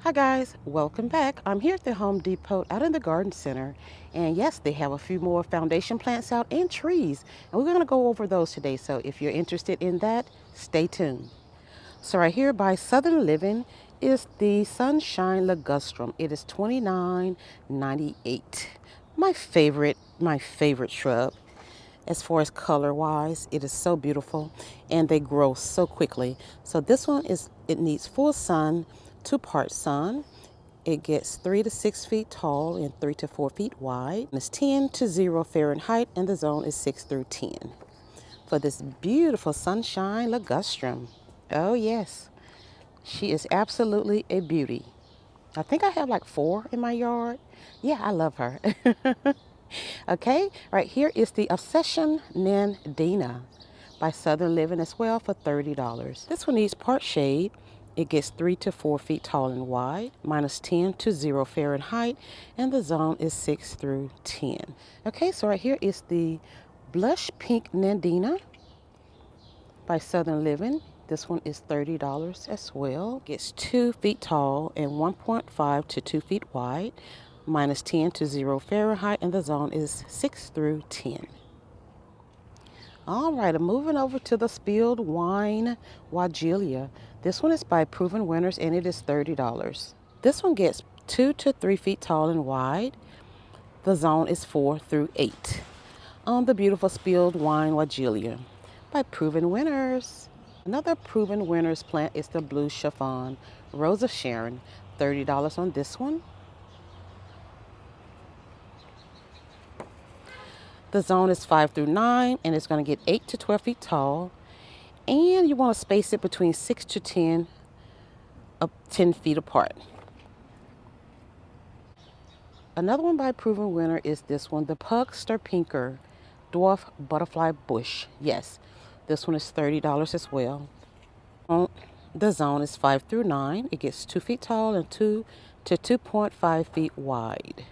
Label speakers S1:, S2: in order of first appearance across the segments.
S1: Hi guys, welcome back. I'm here at the Home Depot out in the garden center, and yes, they have a few more foundation plants out and trees, and we're going to go over those today. So if you're interested in that, stay tuned. So right here by Southern Living is the Sunshine Ligustrum. It is $29.98. My favorite shrub. As far as color wise, it is so beautiful and they grow so quickly. So this one it needs full sun, 2-part sun. It gets 3 to 6 feet tall and 3 to 4 feet wide. It's 10 to 0 Fahrenheit and the zone is 6 through 10. For this beautiful Sunshine Ligustrum. Oh yes, she is absolutely a beauty. I think I have like 4 in my yard. Yeah, I love her. Okay, right here is the Obsession Nandina by Southern Living as well for $30. This one needs part shade. It gets 3 to 4 feet tall and wide, minus 10 to 0 Fahrenheit, and the zone is 6 through 10. Okay, so right here is the Blush Pink Nandina by Southern Living. This one is $30 as well. Gets 2 feet tall and 1.5 to 2 feet wide, minus 10 to 0 Fahrenheit, and the zone is 6 through 10. All right, I'm moving over to the Spilled Wine Wagelia. This one is by Proven Winners, and it is $30. This one gets 2 to 3 feet tall and wide. The zone is 4 through 8. On the beautiful Spilled Wine Wagelia by Proven Winners. Another Proven Winners plant is the Blue Chiffon Rose of Sharon. $30 on this one. The zone is 5 through 9, and it's going to get 8 to 12 feet tall. And you want to space it between 6 to 10 feet apart. Another one by Proven Winner is this one, the Pugster Pinker Dwarf Butterfly Bush. Yes, this one is $30 as well. The zone is 5 through 9. It gets 2 feet tall and 2 to 2.5 feet wide.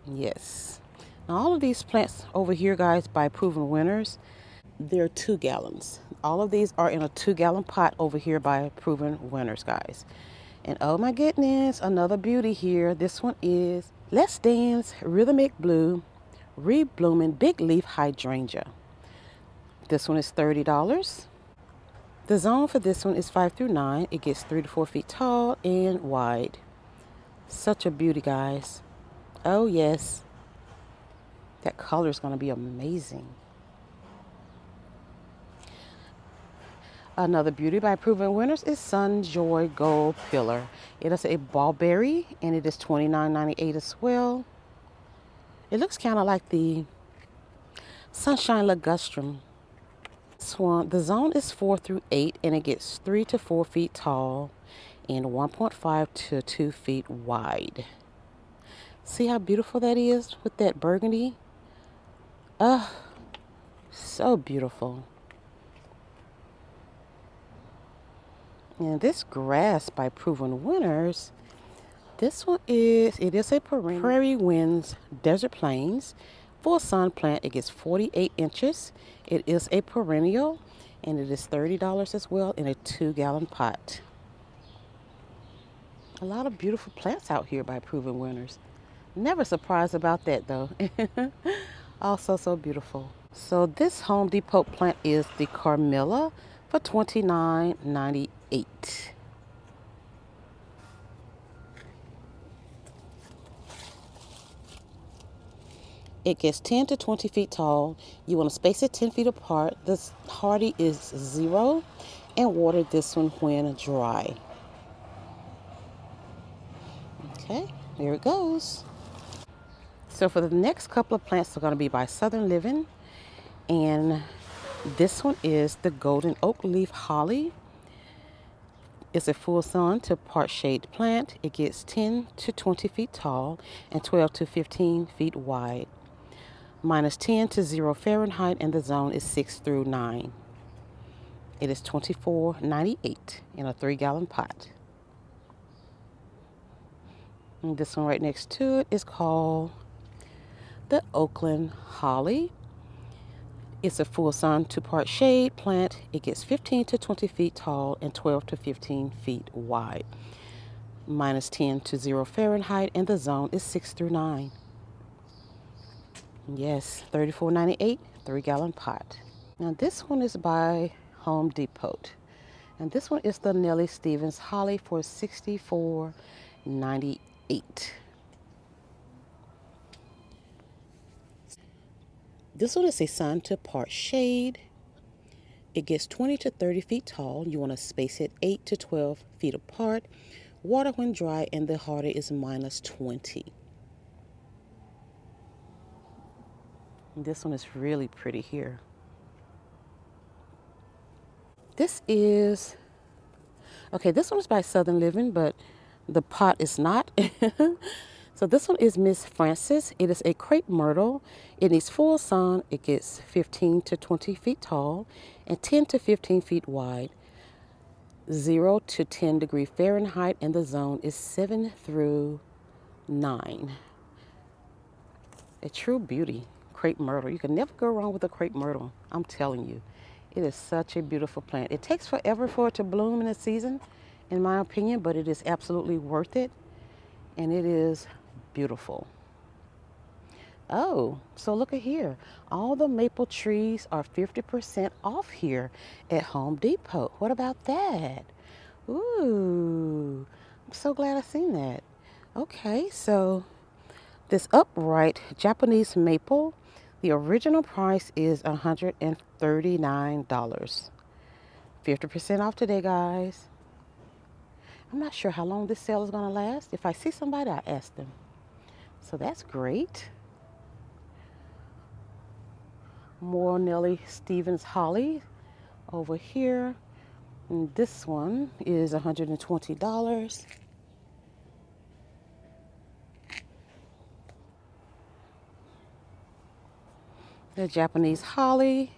S1: Yes. Now all of these plants over here, guys, by Proven Winners, they're 2 gallons. All of these are in a 2-gallon pot over here by Proven Winners, guys. And oh my goodness, another beauty here. This one is Let's Dance Rhythmic Blue Reblooming Big Leaf Hydrangea. This one is $30. The zone for this one is 5 through 9. It gets 3 to 4 feet tall and wide. Such a beauty, guys. Oh yes. That color is going to be amazing. Another beauty by Proven Winners is Sun Joy Gold Pillar. It is a ballberry and it is $29.98 as well. It looks kind of like the Sunshine Ligustrum. This one, the zone is 4 through 8 and it gets 3 to 4 feet tall and 1.5 to 2 feet wide. See how beautiful that is with that burgundy? Oh, so beautiful. And this grass by Proven Winners, this one it is a Prairie Winds Desert Plains full sun plant. It gets 48 inches. It is a perennial and it is $30 as well in a 2-gallon pot. A lot of beautiful plants out here by Proven Winners. Never surprised about that though. Also so beautiful. So this Home Depot plant is the Carmilla for $29.98. It gets 10 to 20 feet tall. You want to space it 10 feet apart. This hardy is 0 and water this one when dry. Okay, there it goes. So for the next couple of plants are going to be by Southern Living, and this one is the Golden Oak Leaf Holly. It's a full sun to part shade plant. It gets 10 to 20 feet tall and 12 to 15 feet wide. Minus 10 to 0 Fahrenheit, and the zone is 6 through 9. It is $24.98 in a 3-gallon pot. And this one right next to it is called the Oakland Holly. It's a full sun 2-part shade plant. It gets 15 to 20 feet tall and 12 to 15 feet wide. -10 to 0 Fahrenheit, and the zone is 6 through 9. Yes, $34.98, 3-gallon pot. Now this one is by Home Depot. And this one is the Nellie Stevens Holly for $64.98. This one is a sun to part shade. It gets 20 to 30 feet tall. You want to space it 8 to 12 feet apart. Water when dry, and the hardy is -20. This one is really pretty here. This is, okay, this one is by Southern Living, but the pot is not. So this one is Miss Frances. It is a crepe myrtle. It needs full sun. It gets 15 to 20 feet tall and 10 to 15 feet wide. 0 to 10 degree Fahrenheit, and the zone is 7 through 9. A true beauty, crepe myrtle. You can never go wrong with a crepe myrtle. I'm telling you, it is such a beautiful plant. It takes forever for it to bloom in a season, in my opinion, but it is absolutely worth it, and it is beautiful. Oh, so look at here. All the maple trees are 50% off here at Home Depot. What about that? Ooh, I'm so glad I seen that. Okay, so this upright Japanese maple, the original price is $139. 50% off today, guys. I'm not sure how long this sale is going to last. If I see somebody, I'll ask them. So that's great. More Nellie Stevens Holly over here. And this one is $120. The Japanese holly,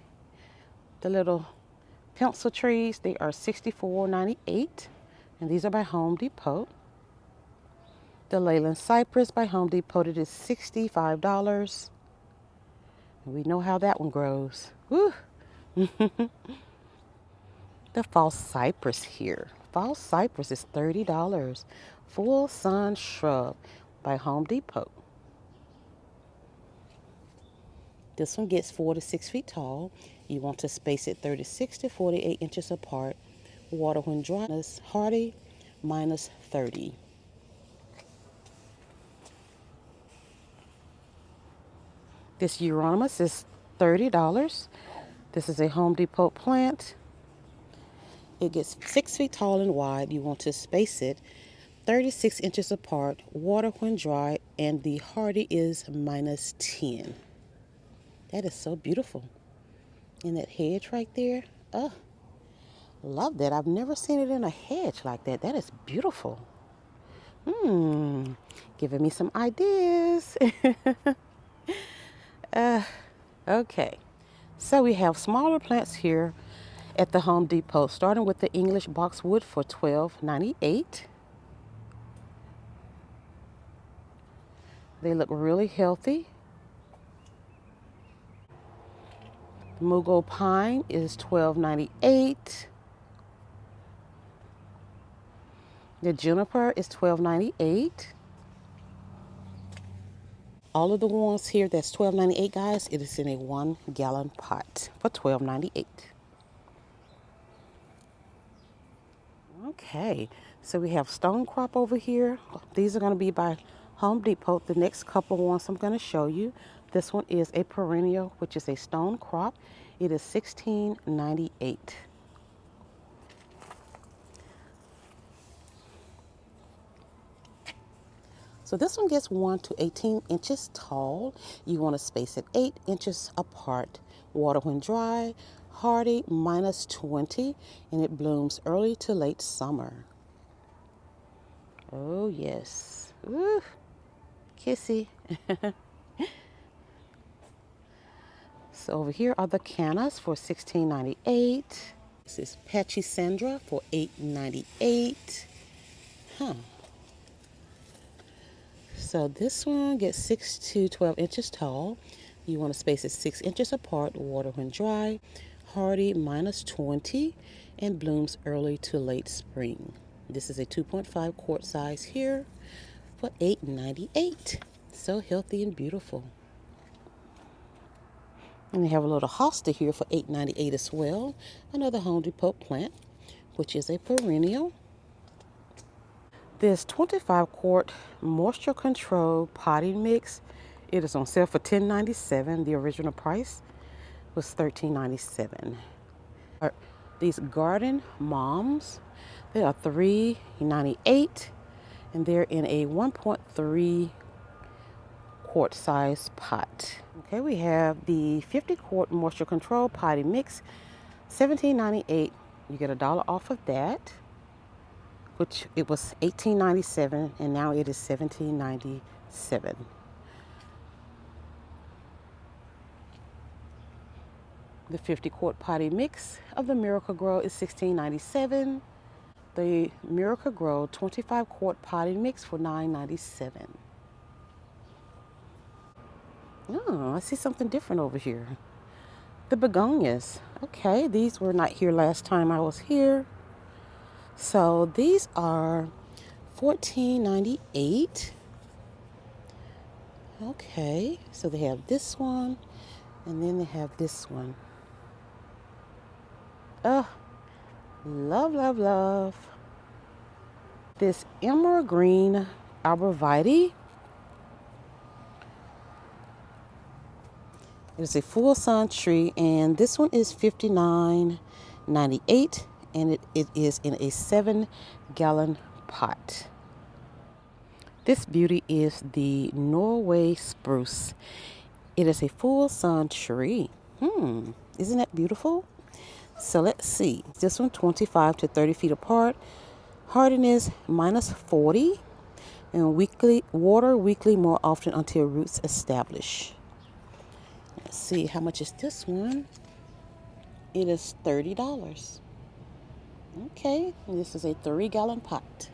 S1: the little pencil trees, they are $64.98, and these are by Home Depot. The Leyland cypress by Home Depot, it is $65. And we know how that one grows. Woo! The false cypress here. False cypress is $30. Full sun shrub by Home Depot. This one gets 4 to 6 feet tall. You want to space it 36 to 48 inches apart. Water when dry is hardy, -30. This Euonymus is $30. This is a Home Depot plant. It gets 6 feet tall and wide. You want to space it 36 inches apart. Water when dry, and the hardy is -10. That is so beautiful. And that hedge right there, oh, love that. I've never seen it in a hedge like that. That is beautiful. Giving me some ideas. Okay, so we have smaller plants here at the Home Depot, starting with the English boxwood for $12.98. They look really healthy. Mugo pine is $12.98. The juniper is $12.98. All of the ones here that's $12.98, guys, it is in a 1-gallon pot for $12.98. Okay, so we have stone crop over here. These are going to be by Home Depot. The next couple ones I'm going to show you. This one is a perennial, which is a stone crop. It is $16.98. So this one gets 1 to 18 inches tall. You want to space it 8 inches apart. Water when dry, hardy, -20, and it blooms early to late summer. Oh yes, ooh, kissy. So over here are the cannas for $16.98. This is Pachysandra for $8.98. So this one gets 6 to 12 inches tall. You want to space it 6 inches apart. Water when dry. Hardy, -20, and blooms early to late spring. This is a 2.5 quart size here for $8.98. So healthy and beautiful. And we have a little hosta here for $8.98 as well. Another Home Depot plant, which is a perennial. This 25 quart moisture control potting mix, it is on sale for $10.97. The original price was $13.97. These garden moms, they are $3.98, and they're in a 1.3 quart size pot. Okay, we have the 50 quart moisture control potting mix, $17.98. You get $1 off of that, which it was $18.97, and now it is $17.97. The 50 quart potty mix of the Miracle Grow is $16.97. The Miracle Grow 25 quart potty mix for $9.97. Oh, I see something different over here. The begonias. Okay, these were not here last time I was here. So these are $14.98. Okay, so they have this one, and then they have this one. Oh, love, love, love. This Evergreen arborvitae. It is a full sun tree, and this one is $59.98, and it is in a 7-gallon pot. This beauty is the Norway spruce. It is a full sun tree. Isn't that beautiful? So let's see. This one 25 to 30 feet apart. Hardiness -40, and water weekly more often until roots establish. Let's see, how much is this one? It is $30. Okay, and this is a 3-gallon pot.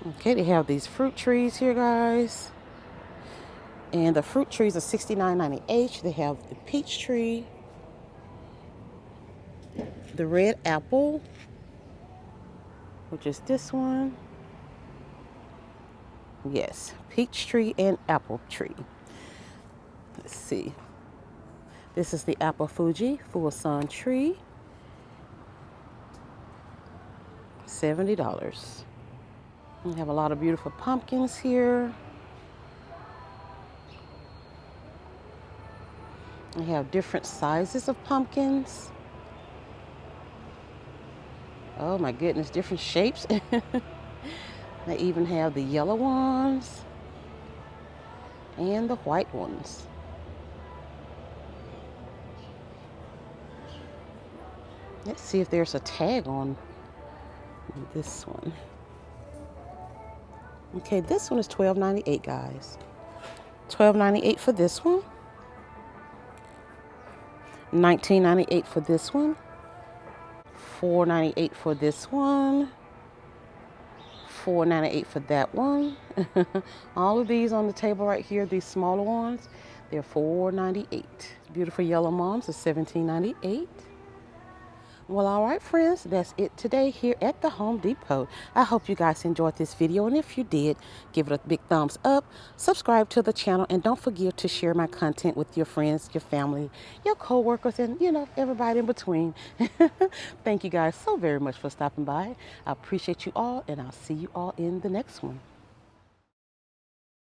S1: Okay, they have these fruit trees here, guys. And the fruit trees are $69.98. They have the peach tree, the red apple, which is this one. Yes, peach tree and apple tree. Let's see. This is the apple Fuji full sun tree. $70. We have a lot of beautiful pumpkins here. We have different sizes of pumpkins. Oh my goodness, different shapes. They even have the yellow ones and the white ones. Let's see if there's a tag on this one. Okay, this one is $12.98, guys. $12.98 for this one. $19.98 for this one. $4.98 for this one. $4.98 for that one. All of these on the table right here, these smaller ones, they're $4.98. Beautiful yellow moms are $17.98. Well, all right, friends, that's it today here at the Home Depot. I hope you guys enjoyed this video, and if you did, give it a big thumbs up, subscribe to the channel, and don't forget to share my content with your friends, your family, your co-workers, and, everybody in between. Thank you guys so very much for stopping by. I appreciate you all, and I'll see you all in the next one.